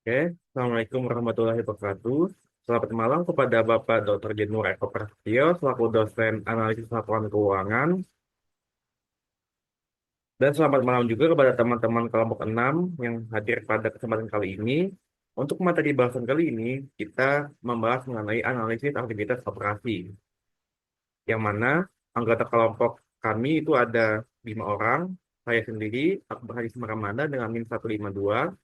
Oke, Assalamualaikum warahmatullahi wabarakatuh. Selamat malam kepada Bapak Dr. Jenur Eko Prasetyo, selaku dosen analisis laporan keuangan. Dan selamat malam juga kepada teman-teman kelompok 6 yang hadir pada kesempatan kali ini. Untuk materi bahasan kali ini, kita membahas mengenai analisis aktivitas operasi. Yang mana anggota kelompok kami itu ada 5 orang. Saya sendiri, Akbar Hadis Maramanda dengan NIM 152.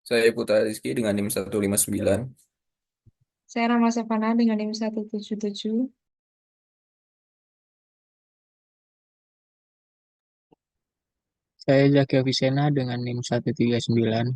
Saya Putra Rizky dengan NIM 159. Saya Rama Sevana dengan NIM 177. Saya Zaki Avicenna dengan NIM 139.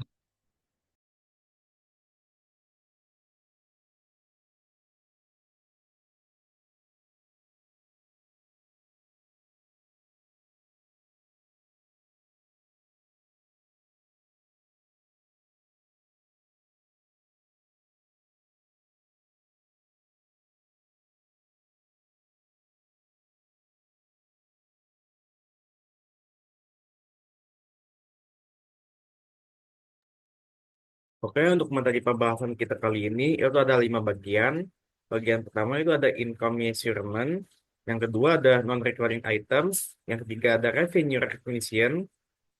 Oke, untuk materi pembahasan kita kali ini itu ada 5 bagian. Bagian pertama itu ada income measurement, yang kedua ada non-recurring items, yang ketiga ada revenue recognition,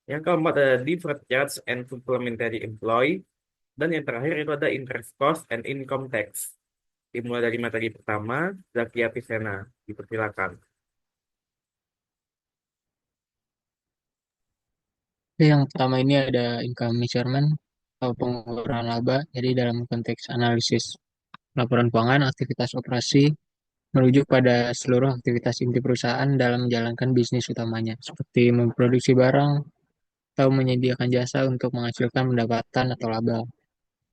yang keempat ada deferred charge and supplementary employee, dan yang terakhir itu ada interest cost and income tax. Dimulai dari materi pertama, Zakia Pisena, dipersilakan. Yang pertama ini ada income measurement atau pengukuran laba. Jadi dalam konteks analisis laporan keuangan, aktivitas operasi merujuk pada seluruh aktivitas inti perusahaan dalam menjalankan bisnis utamanya, seperti memproduksi barang atau menyediakan jasa untuk menghasilkan pendapatan atau laba.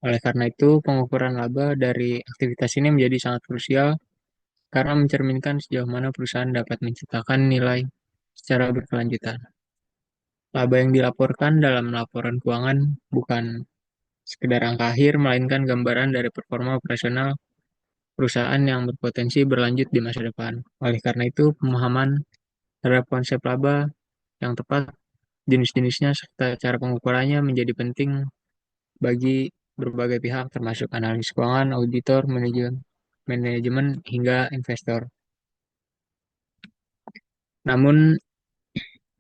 Oleh karena itu, pengukuran laba dari aktivitas ini menjadi sangat krusial karena mencerminkan sejauh mana perusahaan dapat menciptakan nilai secara berkelanjutan. Laba yang dilaporkan dalam laporan keuangan bukan sekedar angka akhir, melainkan gambaran dari performa operasional perusahaan yang berpotensi berlanjut di masa depan. Oleh karena itu, pemahaman terhadap konsep laba yang tepat, jenis-jenisnya, serta cara pengukurannya menjadi penting bagi berbagai pihak, termasuk analis keuangan, auditor, manajemen, hingga investor. Namun,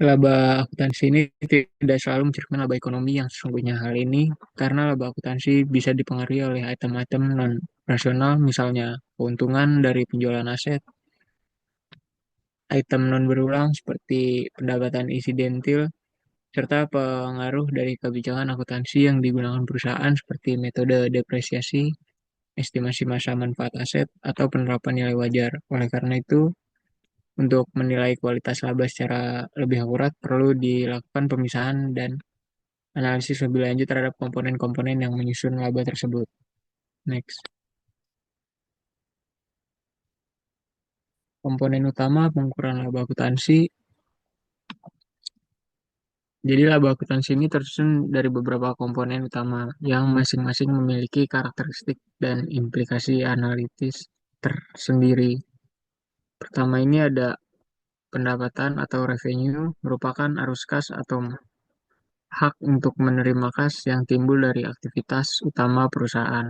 laba akuntansi ini tidak selalu mencerminkan laba ekonomi yang sesungguhnya. Hal ini karena laba akuntansi bisa dipengaruhi oleh item-item non-rasional, misalnya keuntungan dari penjualan aset, item non-berulang seperti pendapatan insidentil, serta pengaruh dari kebijakan akuntansi yang digunakan perusahaan seperti metode depresiasi, estimasi masa manfaat aset, atau penerapan nilai wajar. Oleh karena itu, untuk menilai kualitas laba secara lebih akurat, perlu dilakukan pemisahan dan analisis lebih lanjut terhadap komponen-komponen yang menyusun laba tersebut. Next. Komponen utama pengukuran laba akuntansi. Jadi laba akuntansi ini tersusun dari beberapa komponen utama yang masing-masing memiliki karakteristik dan implikasi analitis tersendiri. Pertama ini ada pendapatan atau revenue, merupakan arus kas atau hak untuk menerima kas yang timbul dari aktivitas utama perusahaan,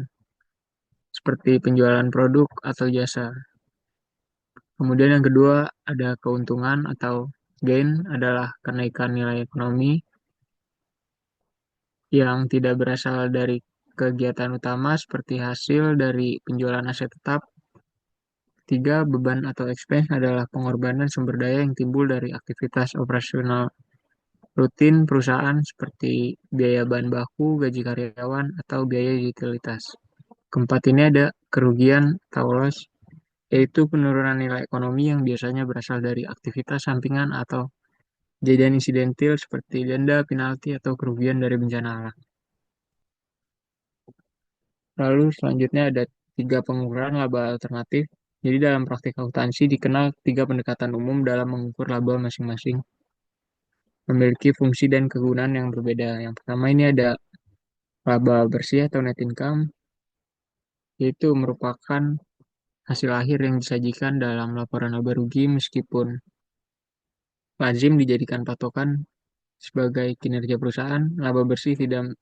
seperti penjualan produk atau jasa. Kemudian yang kedua ada keuntungan atau gain, adalah kenaikan nilai ekonomi yang tidak berasal dari kegiatan utama seperti hasil dari penjualan aset tetap. Tiga, beban atau expense adalah pengorbanan sumber daya yang timbul dari aktivitas operasional rutin perusahaan seperti biaya bahan baku, gaji karyawan, atau biaya utilitas. Keempat ini ada kerugian atau loss, yaitu penurunan nilai ekonomi yang biasanya berasal dari aktivitas sampingan atau kejadian insidentil seperti denda, penalti, atau kerugian dari bencana alam. Lalu selanjutnya ada tiga pengukuran laba alternatif. Jadi dalam praktik akuntansi dikenal tiga pendekatan umum dalam mengukur laba masing-masing, memiliki fungsi dan kegunaan yang berbeda. Yang pertama ini ada laba bersih atau net income, yaitu merupakan hasil akhir yang disajikan dalam laporan laba rugi meskipun lazim dijadikan patokan sebagai kinerja perusahaan. Laba bersih tidak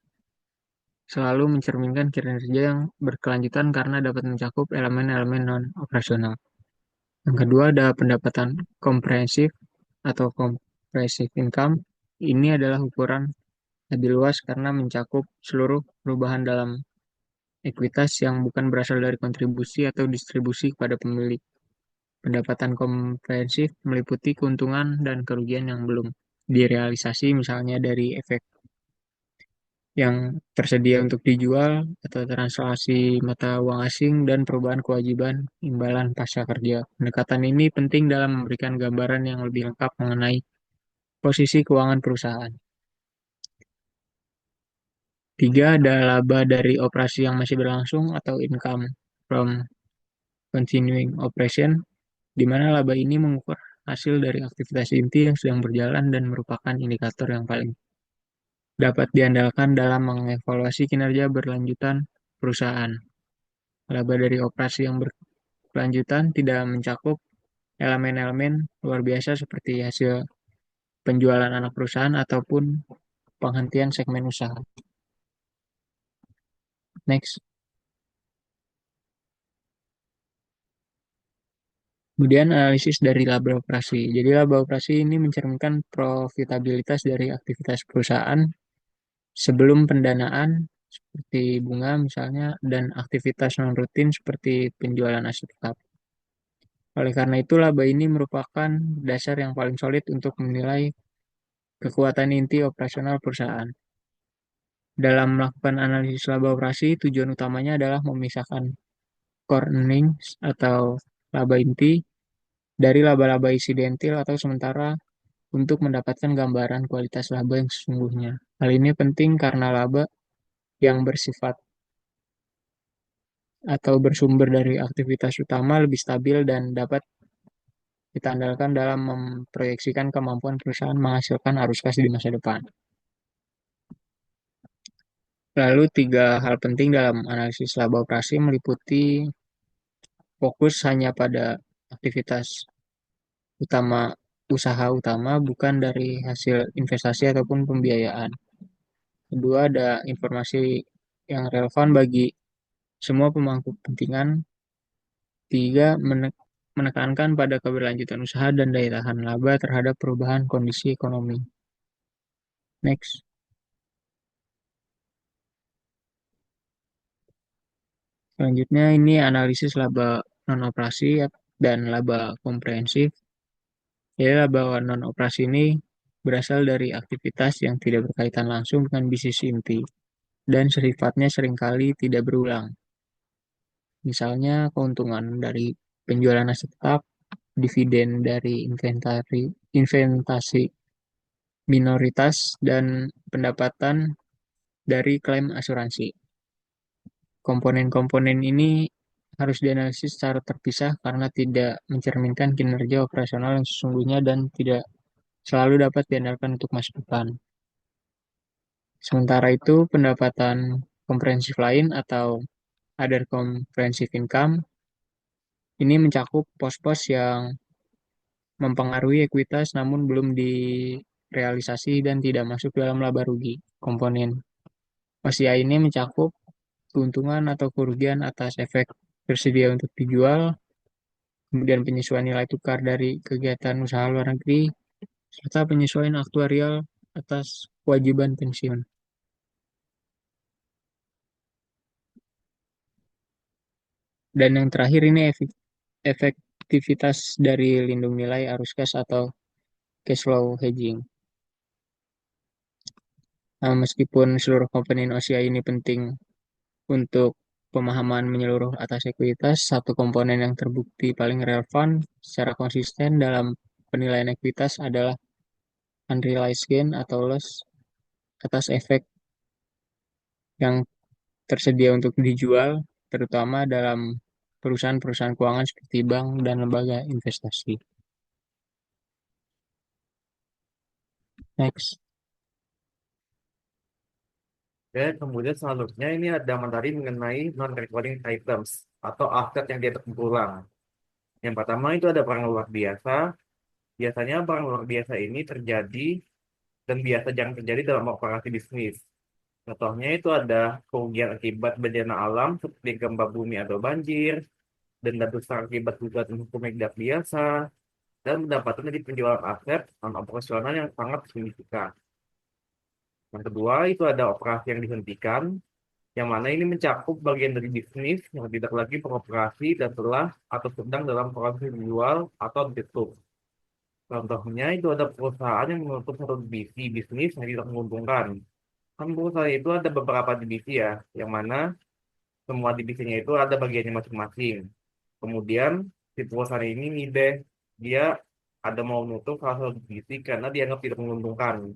selalu mencerminkan kinerja yang berkelanjutan karena dapat mencakup elemen-elemen non-operasional. Yang kedua ada pendapatan komprehensif atau comprehensive income. Ini adalah ukuran lebih luas karena mencakup seluruh perubahan dalam ekuitas yang bukan berasal dari kontribusi atau distribusi kepada pemilik. Pendapatan komprehensif meliputi keuntungan dan kerugian yang belum direalisasi, misalnya dari efek yang tersedia untuk dijual atau transaksi mata uang asing dan perubahan kewajiban imbalan pasca kerja. Pendekatan ini penting dalam memberikan gambaran yang lebih lengkap mengenai posisi keuangan perusahaan. Tiga, ada laba dari operasi yang masih berlangsung atau income from continuing operation, di mana laba ini mengukur hasil dari aktivitas inti yang sedang berjalan dan merupakan indikator yang paling dapat diandalkan dalam mengevaluasi kinerja berlanjutan perusahaan. Laba dari operasi yang berkelanjutan tidak mencakup elemen-elemen luar biasa seperti hasil penjualan anak perusahaan ataupun penghentian segmen usaha. Next. Kemudian analisis dari laba operasi. Jadi laba operasi ini mencerminkan profitabilitas dari aktivitas perusahaan sebelum pendanaan seperti bunga misalnya dan aktivitas non rutin seperti penjualan aset tetap. Oleh karena itu laba ini merupakan dasar yang paling solid untuk menilai kekuatan inti operasional perusahaan. Dalam melakukan analisis laba operasi, tujuan utamanya adalah memisahkan core earnings atau laba inti dari laba-laba insidentil atau sementara untuk mendapatkan gambaran kualitas laba yang sesungguhnya. Hal ini penting karena laba yang bersifat atau bersumber dari aktivitas utama lebih stabil dan dapat kita andalkan dalam memproyeksikan kemampuan perusahaan menghasilkan arus kas di masa depan. Lalu tiga hal penting dalam analisis laba operasi meliputi fokus hanya pada aktivitas utama usaha utama bukan dari hasil investasi ataupun pembiayaan. Kedua, ada informasi yang relevan bagi semua pemangku kepentingan. Tiga, menekankan pada keberlanjutan usaha dan daya tahan laba terhadap perubahan kondisi ekonomi. Next. Selanjutnya ini analisis laba non-operasi dan laba komprehensif. Jadi laba non-operasi ini berasal dari aktivitas yang tidak berkaitan langsung dengan bisnis inti dan sifatnya seringkali tidak berulang. Misalnya keuntungan dari penjualan aset tetap, dividen dari investasi minoritas, dan pendapatan dari klaim asuransi. Komponen-komponen ini harus dianalisis secara terpisah karena tidak mencerminkan kinerja operasional yang sesungguhnya dan tidak selalu dapat diandalkan untuk masa depan. Sementara itu, pendapatan komprehensif lain atau other comprehensive income ini mencakup pos-pos yang mempengaruhi ekuitas namun belum direalisasi dan tidak masuk dalam laba rugi. Komponen OCI ini mencakup keuntungan atau kerugian atas efek tersedia untuk dijual, kemudian penyesuaian nilai tukar dari kegiatan usaha luar negeri, serta penyesuaian aktuarial atas kewajiban pensiun. Dan yang terakhir ini efektivitas dari lindung nilai arus kas atau cash flow hedging. Nah, meskipun seluruh komponen OCI ini penting untuk pemahaman menyeluruh atas ekuitas, satu komponen yang terbukti paling relevan secara konsisten dalam penilaian ekuitas adalah unrealized gain atau loss atas efek yang tersedia untuk dijual, terutama dalam perusahaan-perusahaan keuangan seperti bank dan lembaga investasi. Next. Oke, kemudian selanjutnya ini ada materi mengenai non-recurring items atau aset yang dianggap berulang. Yang pertama itu ada barang luar biasa, Biasanya barang luar biasa ini terjadi dan biasa jarang terjadi dalam operasi bisnis. Contohnya itu ada kerugian akibat bencana alam seperti gempa bumi atau banjir, denda besar akibat gugatan hukum yang tidak biasa, dan pendapatan dari penjualan aset non operasional yang sangat signifikan. Yang kedua itu ada operasi yang dihentikan, yang mana ini mencakup bagian dari bisnis yang tidak lagi beroperasi dan telah atau sedang dalam proses dijual atau ditutup. Contohnya itu ada perusahaan yang menutup satu divisi bisnis yang tidak menguntungkan. Kan perusahaan itu ada beberapa divisi ya, yang mana semua divisinya itu ada bagiannya masing-masing. Kemudian si perusahaan ini nih deh, dia ada mau nutup salah satu divisi karena dianggap tidak menguntungkan.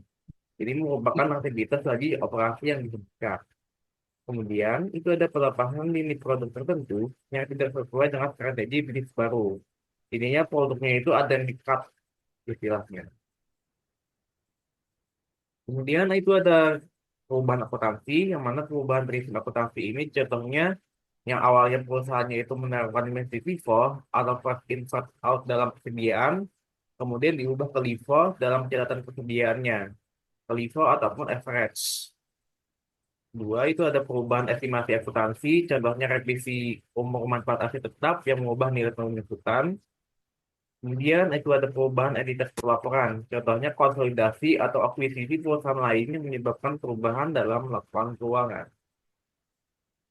Ini merupakan aktivitas lagi operasi yang dihentikan. Kemudian itu ada pelepasan lini produk tertentu yang tidak sesuai dengan strategi bisnis baru. Ininya produknya itu ada yang di-cut istilahnya. Kemudian itu ada perubahan akuntansi, yang mana perubahan prinsip akuntansi ini contohnya yang awalnya perusahaannya itu menerapkan dimensi FIFO atau first in first out dalam persediaan, kemudian diubah ke LIFO dalam catatan persediaannya, ke LIFO ataupun average. Dua, itu ada perubahan estimasi akuntansi, contohnya revisi umur manfaat aset tetap yang mengubah nilai penuntutan. Kemudian itu ada perubahan entitas pelaporan, contohnya konsolidasi atau akuisisi perusahaan lain yang menyebabkan perubahan dalam laporan keuangan.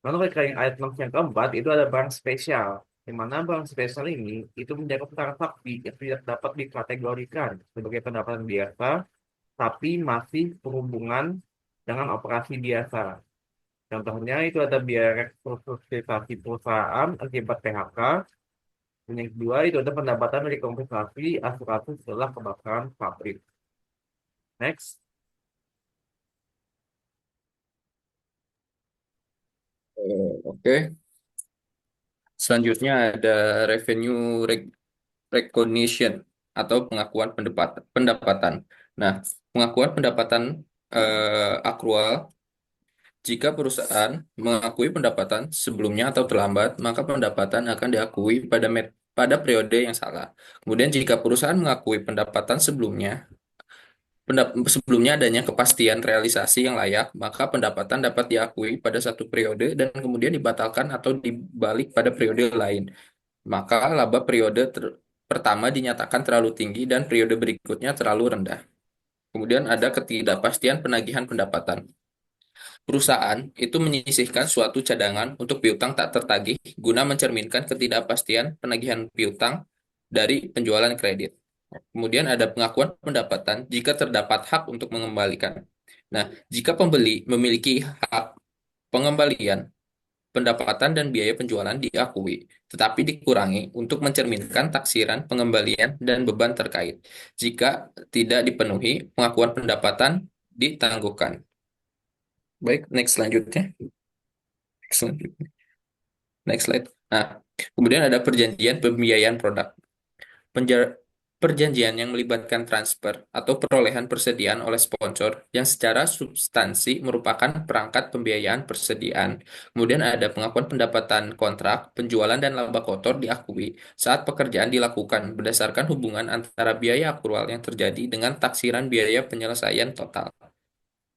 Lalu recurring items yang keempat itu ada barang spesial, di mana barang spesial ini itu mencakup transaksi yang tidak dapat dikategorikan sebagai pendapatan biasa, tapi masih berhubungan dengan operasi biasa. Contohnya itu ada biaya restrukturisasi perusahaan akibat PHK, dan yang kedua itu ada pendapatan dari kompensasi asuransi setelah kebakaran pabrik. Next. Oke. Selanjutnya ada revenue recognition atau pengakuan pendapatan. Nah, pengakuan pendapatan akrual, jika perusahaan mengakui pendapatan sebelumnya atau terlambat, maka pendapatan akan diakui pada periode yang salah. Kemudian jika perusahaan mengakui pendapatan sebelumnya adanya kepastian realisasi yang layak, maka pendapatan dapat diakui pada satu periode dan kemudian dibatalkan atau dibalik pada periode lain. Maka laba pertama dinyatakan terlalu tinggi dan periode berikutnya terlalu rendah. Kemudian ada ketidakpastian penagihan pendapatan. Perusahaan itu menyisihkan suatu cadangan untuk piutang tak tertagih guna mencerminkan ketidakpastian penagihan piutang dari penjualan kredit. Kemudian ada pengakuan pendapatan jika terdapat hak untuk mengembalikan. Nah, jika pembeli memiliki hak pengembalian, pendapatan dan biaya penjualan diakui, tetapi dikurangi untuk mencerminkan taksiran pengembalian dan beban terkait. Jika tidak dipenuhi, pengakuan pendapatan ditangguhkan. Baik, next selanjutnya. Next selanjutnya. Next slide. Nah, kemudian ada perjanjian pembiayaan produk. Perjanjian yang melibatkan transfer atau perolehan persediaan oleh sponsor yang secara substansi merupakan perangkat pembiayaan persediaan. Kemudian ada pengakuan pendapatan kontrak, penjualan dan laba kotor diakui saat pekerjaan dilakukan berdasarkan hubungan antara biaya akrual yang terjadi dengan taksiran biaya penyelesaian total.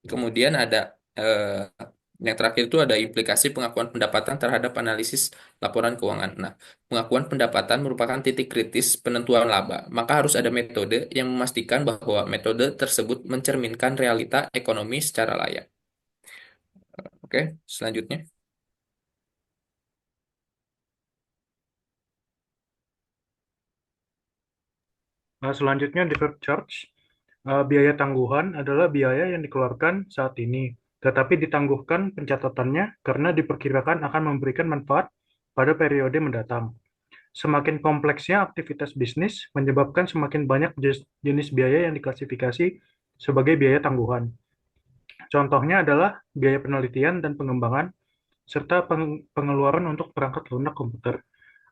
Kemudian ada yang terakhir itu ada implikasi pengakuan pendapatan terhadap analisis laporan keuangan. Nah, pengakuan pendapatan merupakan titik kritis penentuan laba. Maka harus ada metode yang memastikan bahwa metode tersebut mencerminkan realita ekonomi secara layak. Oke, selanjutnya. Nah, selanjutnya deferred charge. Biaya tangguhan adalah biaya yang dikeluarkan saat ini, tetapi ditangguhkan pencatatannya karena diperkirakan akan memberikan manfaat pada periode mendatang. Semakin kompleksnya aktivitas bisnis menyebabkan semakin banyak jenis biaya yang diklasifikasi sebagai biaya tangguhan. Contohnya adalah biaya penelitian dan pengembangan, serta pengeluaran untuk perangkat lunak komputer.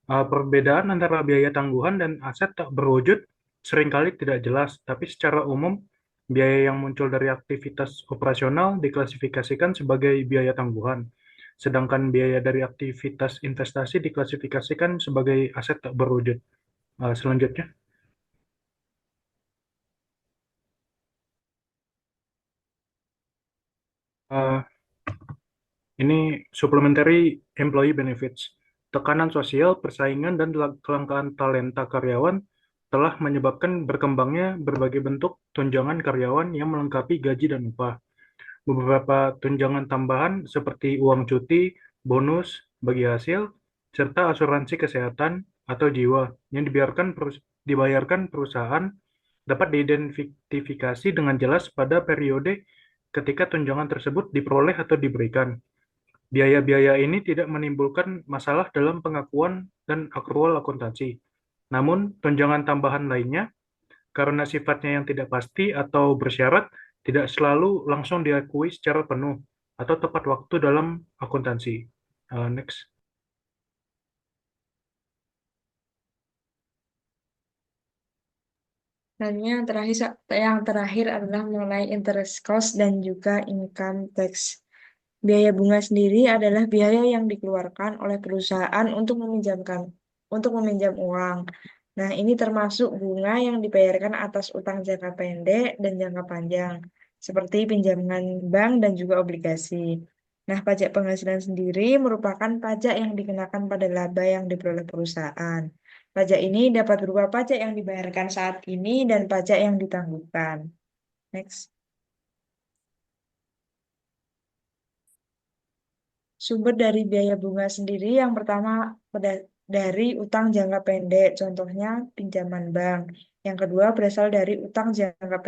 Perbedaan antara biaya tangguhan dan aset tak berwujud seringkali tidak jelas, tapi secara umum biaya yang muncul dari aktivitas operasional diklasifikasikan sebagai biaya tangguhan, sedangkan biaya dari aktivitas investasi diklasifikasikan sebagai aset tak berwujud. Selanjutnya. Eh, ini supplementary employee benefits. Tekanan sosial, persaingan, dan kelangkaan talenta karyawan telah menyebabkan berkembangnya berbagai bentuk tunjangan karyawan yang melengkapi gaji dan upah. Beberapa tunjangan tambahan seperti uang cuti, bonus bagi hasil, serta asuransi kesehatan atau jiwa yang dibayarkan perusahaan dapat diidentifikasi dengan jelas pada periode ketika tunjangan tersebut diperoleh atau diberikan. Biaya-biaya ini tidak menimbulkan masalah dalam pengakuan dan akrual akuntansi. Namun, tunjangan tambahan lainnya karena sifatnya yang tidak pasti atau bersyarat, tidak selalu langsung diakui secara penuh atau tepat waktu dalam akuntansi. Next. Selanjutnya yang terakhir adalah mengenai interest cost dan juga income tax. Biaya bunga sendiri adalah biaya yang dikeluarkan oleh perusahaan untuk meminjam uang. Nah, ini termasuk bunga yang dibayarkan atas utang jangka pendek dan jangka panjang, seperti pinjaman bank dan juga obligasi. Nah, pajak penghasilan sendiri merupakan pajak yang dikenakan pada laba yang diperoleh perusahaan. Pajak ini dapat berupa pajak yang dibayarkan saat ini dan pajak yang ditangguhkan. Next. Sumber dari biaya bunga sendiri yang pertama dari utang jangka pendek, contohnya pinjaman bank. Yang kedua berasal dari utang jangka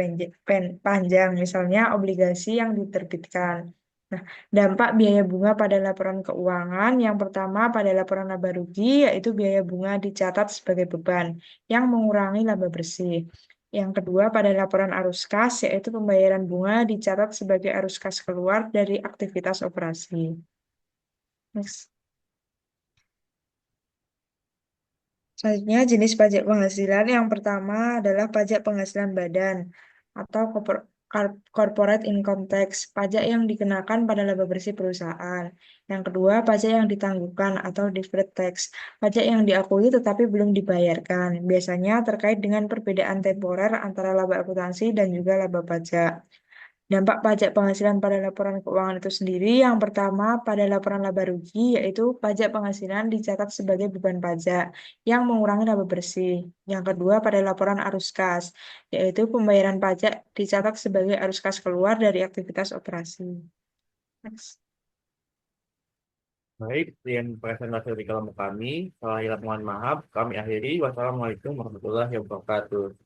panjang, misalnya obligasi yang diterbitkan. Nah, dampak biaya bunga pada laporan keuangan yang pertama pada laporan laba rugi, yaitu biaya bunga dicatat sebagai beban yang mengurangi laba bersih. Yang kedua pada laporan arus kas, yaitu pembayaran bunga dicatat sebagai arus kas keluar dari aktivitas operasi. Next. Selanjutnya jenis pajak penghasilan yang pertama adalah pajak penghasilan badan atau corporate income tax, pajak yang dikenakan pada laba bersih perusahaan. Yang kedua, pajak yang ditangguhkan atau deferred tax, pajak yang diakui tetapi belum dibayarkan, biasanya terkait dengan perbedaan temporer antara laba akuntansi dan juga laba pajak. Dampak pajak penghasilan pada laporan keuangan itu sendiri, yang pertama pada laporan laba rugi, yaitu pajak penghasilan dicatat sebagai beban pajak yang mengurangi laba bersih. Yang kedua pada laporan arus kas, yaitu pembayaran pajak dicatat sebagai arus kas keluar dari aktivitas operasi. Next. Baik, sekian presentasi dari kelompok kami. Salah hilap mohon maaf. Kami akhiri. Wassalamualaikum warahmatullahi wabarakatuh.